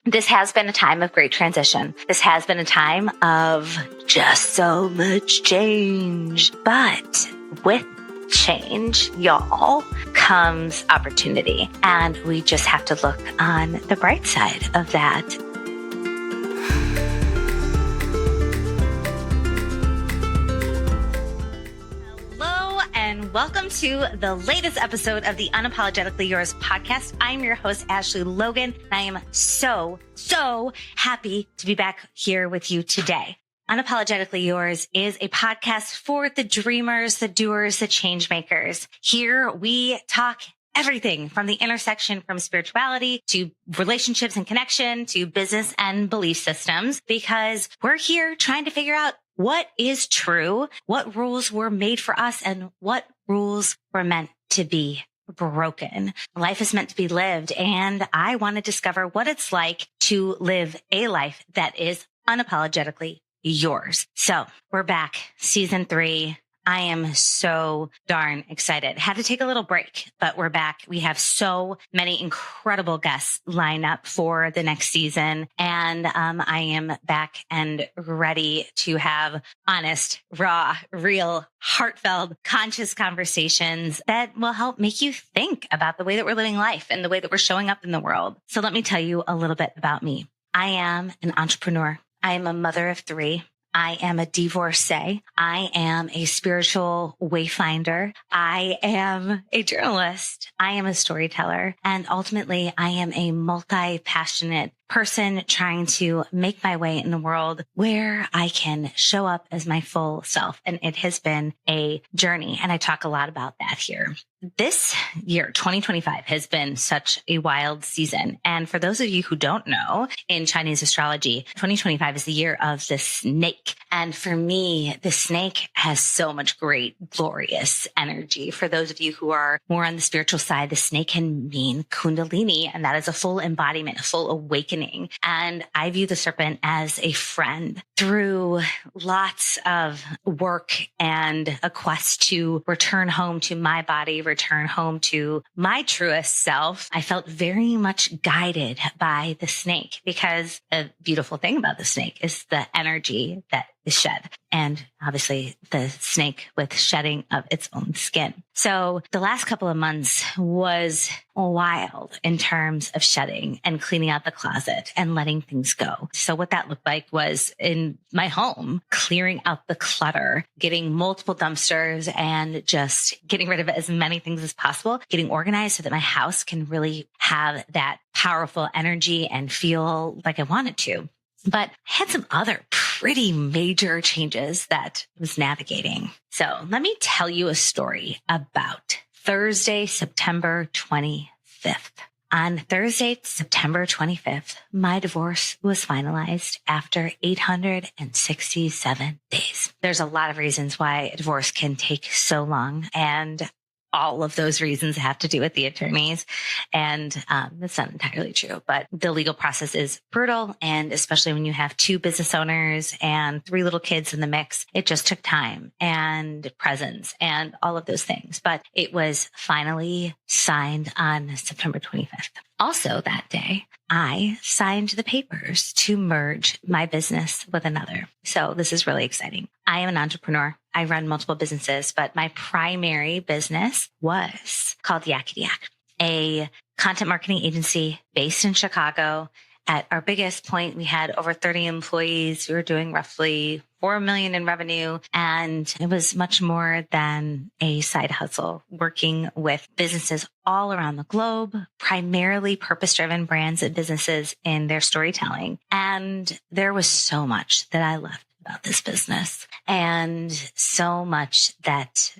This has been a time of great transition. This has been a time of just so much change. But with change, y'all, comes opportunity. And we just have to look on the bright side of that. And welcome to the latest episode of the Unapologetically Yours podcast. I'm your host, Ashley Logan, and I am so happy to be back here with you today. Unapologetically Yours is a podcast for the dreamers, the doers, the change makers. Here we talk everything from the intersection from spirituality to relationships and connection to business and belief systems, because we're here trying to figure out what is true, what rules were made for us, and what rules were meant to be broken. Life is meant to be lived, and I want to discover what it's like to live a life that is unapologetically yours. So we're back, season 3. I am so darn excited. Had to take a little break, but we're back. We have so many incredible guests lined up for the next season. And I am back and ready to have honest, raw, real, heartfelt, conscious conversations that will help make you think about the way that we're living life and the way that we're showing up in the world. So let me tell you a little bit about me. I am an entrepreneur. I am a mother of 3. I am a divorcee. I am a spiritual wayfinder. I am a journalist. I am a storyteller. And ultimately, I am a multi-passionate person trying to make my way in the world where I can show up as my full self. And it has been a journey. And I talk a lot about that here. This year, 2025, has been such a wild season. And for those of you who don't know, in Chinese astrology, 2025 is the year of the snake. And for me, the snake has so much great, glorious energy. For those of you who are more on the spiritual side, the snake can mean Kundalini, and that is a full embodiment, a full awakening. And I view the serpent as a friend. Through lots of work and a quest to return home to my body, return home to my truest self, I felt very much guided by the snake, because a beautiful thing about the snake is the energy that is shed, and obviously the snake with shedding of its own skin. So the last couple of months was wild in terms of shedding and cleaning out the closet and letting things go. So what that looked like was in my home, clearing out the clutter, getting multiple dumpsters and just getting rid of as many things as possible, getting organized so that my house can really have that powerful energy and feel like I want it to. But I had some other pretty major changes that I was navigating. So let me tell you a story about Thursday, September 25th. On Thursday, September 25th, my divorce was finalized after 867 days. There's a lot of reasons why a divorce can take so long, and all of those reasons have to do with the attorneys. And that's not entirely true, but the legal process is brutal. And especially when you have 2 business owners and 3 little kids in the mix, it just took time and presence and all of those things. But it was finally signed on September 25th. Also that day, I signed the papers to merge my business with another. So this is really exciting. I am an entrepreneur. I run multiple businesses, but my primary business was called Yakkety Yak, a content marketing agency based in Chicago. At our biggest point, we had over 30 employees. We were doing roughly $4 million in revenue. And it was much more than a side hustle, working with businesses all around the globe, primarily purpose-driven brands and businesses in their storytelling. And there was so much that I loved about this business, and so much that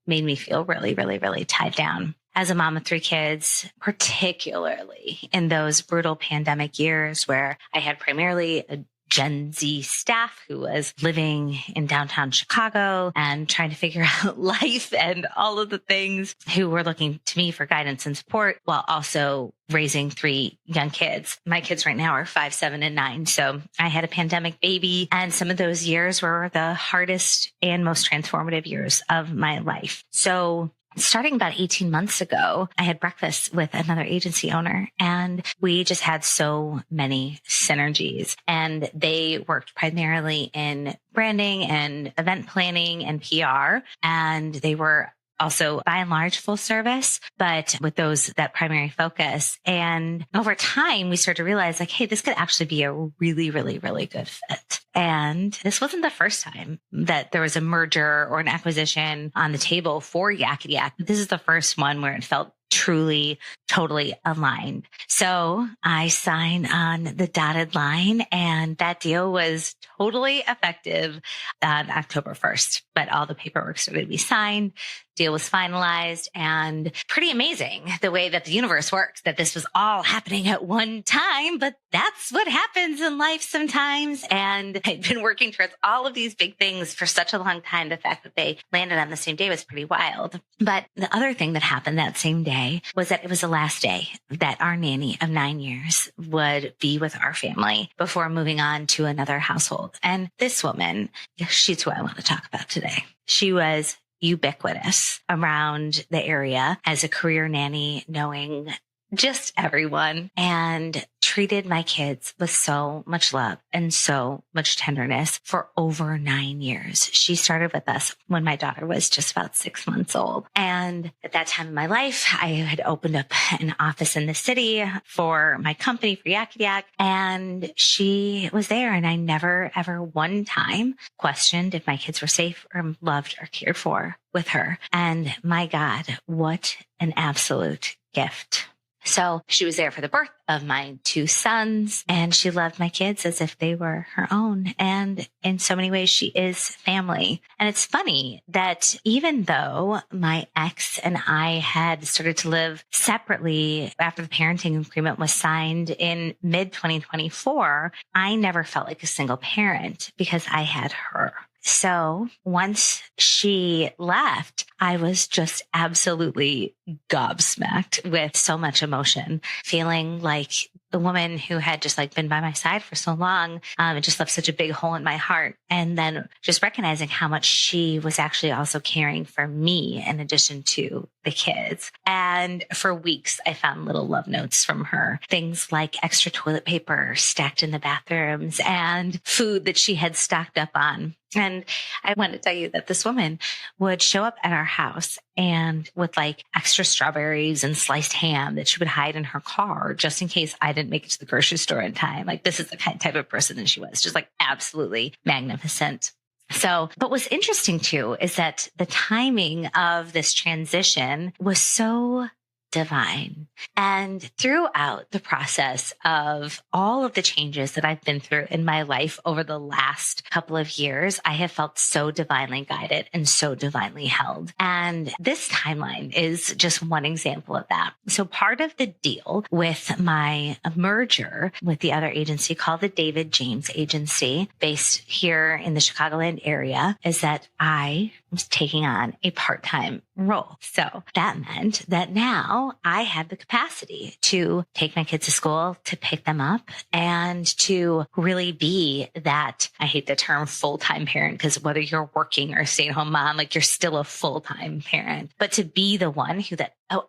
made me feel really, really, really tied down. As a mom of 3 kids, particularly in those brutal pandemic years where I had primarily a Gen Z staff who was living in downtown Chicago and trying to figure out life and all of the things, who were looking to me for guidance and support while also raising 3 young kids. My kids right now are 5, 7, and 9. So I had a pandemic baby, and some of those years were the hardest and most transformative years of my life. So starting about 18 months ago, I had breakfast with another agency owner, and we just had so many synergies. And they worked primarily in branding and event planning and PR. And they were also by and large full service, but with that primary focus. And over time, we started to realize like, hey, this could actually be a really, really, really good fit. And this wasn't the first time that there was a merger or an acquisition on the table for Yakkety Yak. This is the first one where it felt truly, totally aligned. So I signed on the dotted line, and that deal was totally effective on October 1st. But all the paperwork started to be signed. Deal was finalized, and pretty amazing the way that the universe works, that this was all happening at one time, but that's what happens in life sometimes. And I'd been working towards all of these big things for such a long time. The fact that they landed on the same day was pretty wild. But the other thing that happened that same day was that it was the last day that our nanny of 9 years would be with our family before moving on to another household. And this woman, she's who I want to talk about today. She was ubiquitous around the area as a career nanny, knowing just everyone, and treated my kids with so much love and so much tenderness for over 9 years. She started with us when my daughter was just about 6 months old. And at that time in my life, I had opened up an office in the city for my company, for Yakkety Yak, and she was there. And I never, ever one time questioned if my kids were safe or loved or cared for with her. And my God, what an absolute gift. So she was there for the birth of my 2 sons, and she loved my kids as if they were her own. And in so many ways, she is family. And it's funny that even though my ex and I had started to live separately after the parenting agreement was signed in mid 2024, I never felt like a single parent because I had her. So once she left, I was just absolutely gobsmacked with so much emotion, feeling like the woman who had just like been by my side for so long, it just left such a big hole in my heart. And then just recognizing how much she was actually also caring for me in addition to the kids. And for weeks, I found little love notes from her, things like extra toilet paper stacked in the bathrooms and food that she had stocked up on. And I want to tell you that this woman would show up at our house and with like extra strawberries and sliced ham that she would hide in her car just in case I didn't make it to the grocery store in time. Like this is the type of person that she was, just like absolutely magnificent. So, but what's interesting too is that the timing of this transition was so divine. And throughout the process of all of the changes that I've been through in my life over the last couple of years, I have felt so divinely guided and so divinely held. And this timeline is just one example of that. So part of the deal with my merger with the other agency called the David James Agency, based here in the Chicagoland area, is that I was taking on a part-time role. So that meant that now I had the capacity to take my kids to school, to pick them up, and to really be that, I hate the term full-time parent, because whether you're working or stay-at-home mom, like you're still a full-time parent, but to be the one who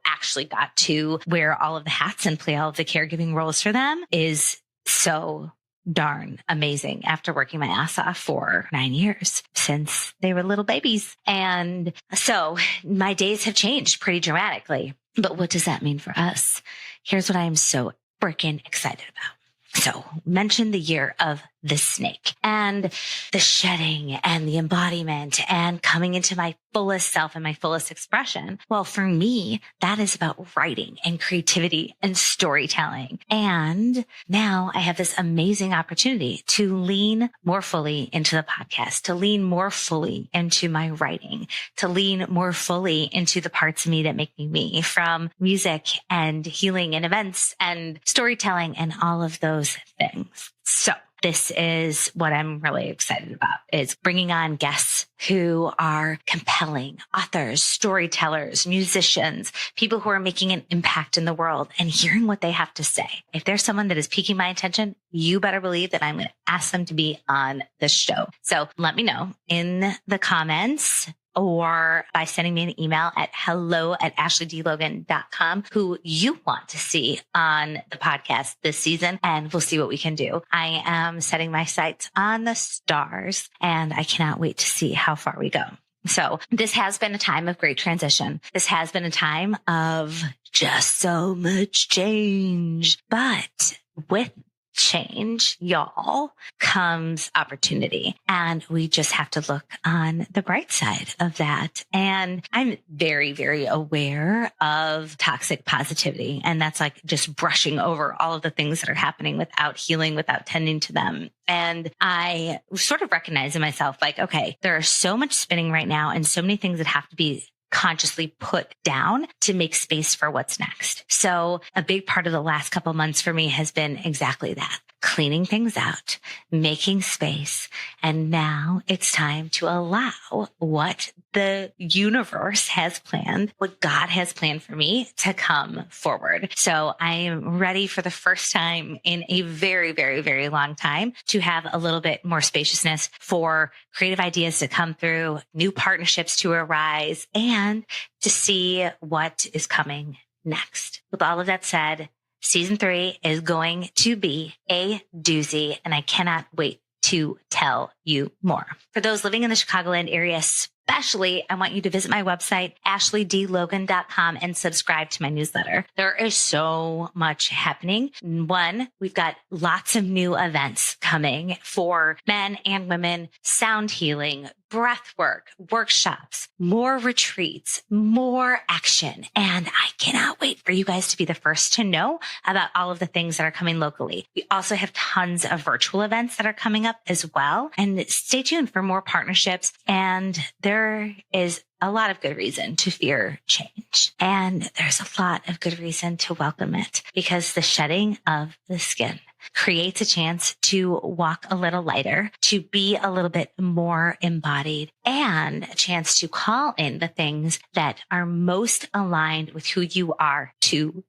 actually got to wear all of the hats and play all of the caregiving roles for them is so darn amazing after working my ass off for 9 years since they were little babies. And so my days have changed pretty dramatically. But what does that mean for us? Here's what I am so freaking excited about. So mention the year of the snake and the shedding and the embodiment and coming into my fullest self and my fullest expression. Well, for me, that is about writing and creativity and storytelling. And now I have this amazing opportunity to lean more fully into the podcast, to lean more fully into my writing, to lean more fully into the parts of me that make me, from music and healing and events and storytelling and all of those things. So this is what I'm really excited about, is bringing on guests who are compelling authors, storytellers, musicians, people who are making an impact in the world, and hearing what they have to say. If there's someone that is piquing my attention, you better believe that I'm going to ask them to be on the show. So let me know in the comments or by sending me an email at hello@ashleydlogan.com who you want to see on the podcast this season, and we'll see what we can do. I am setting my sights on the stars, and I cannot wait to see how far we go. So this has been a time of great transition. This has been a time of just so much change, but with change, y'all, comes opportunity. And we just have to look on the bright side of that. And I'm very, very aware of toxic positivity. And that's like just brushing over all of the things that are happening without healing, without tending to them. And I sort of recognize in myself, like, okay, there are so much spinning right now and so many things that have to be consciously put down to make space for what's next. So a big part of the last couple months for me has been exactly that. Cleaning things out, making space. And now it's time to allow what the universe has planned, what God has planned for me to come forward. So I am ready for the first time in a very, very, very long time to have a little bit more spaciousness for creative ideas to come through, new partnerships to arise, and to see what is coming next. With all of that said, Season 3 is going to be a doozy, and I cannot wait to tell you more. For those living in the Chicagoland area, especially, I want you to visit my website, ashleydlogan.com, and subscribe to my newsletter. There is so much happening. One, we've got lots of new events coming for men and women, sound healing, breath work, workshops, more retreats, more action. And I cannot wait for you guys to be the first to know about all of the things that are coming locally. We also have tons of virtual events that are coming up as well. And stay tuned for more partnerships. And there is a lot of good reason to fear change. And there's a lot of good reason to welcome it, because the shedding of the skin creates a chance to walk a little lighter, to be a little bit more embodied, and a chance to call in the things that are most aligned with who you are today.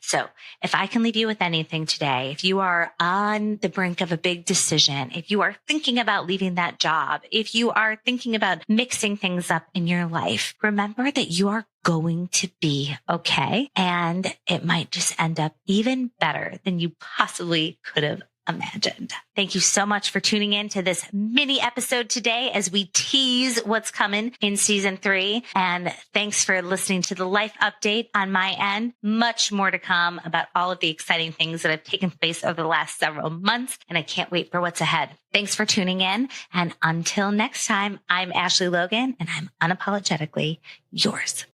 So if I can leave you with anything today, if you are on the brink of a big decision, if you are thinking about leaving that job, if you are thinking about mixing things up in your life, remember that you are going to be okay. And it might just end up even better than you possibly could have imagined. Thank you so much for tuning in to this mini episode today as we tease what's coming in Season 3. And thanks for listening to the life update on my end. Much more to come about all of the exciting things that have taken place over the last several months. And I can't wait for what's ahead. Thanks for tuning in. And until next time, I'm Ashley Logan, and I'm unapologetically yours.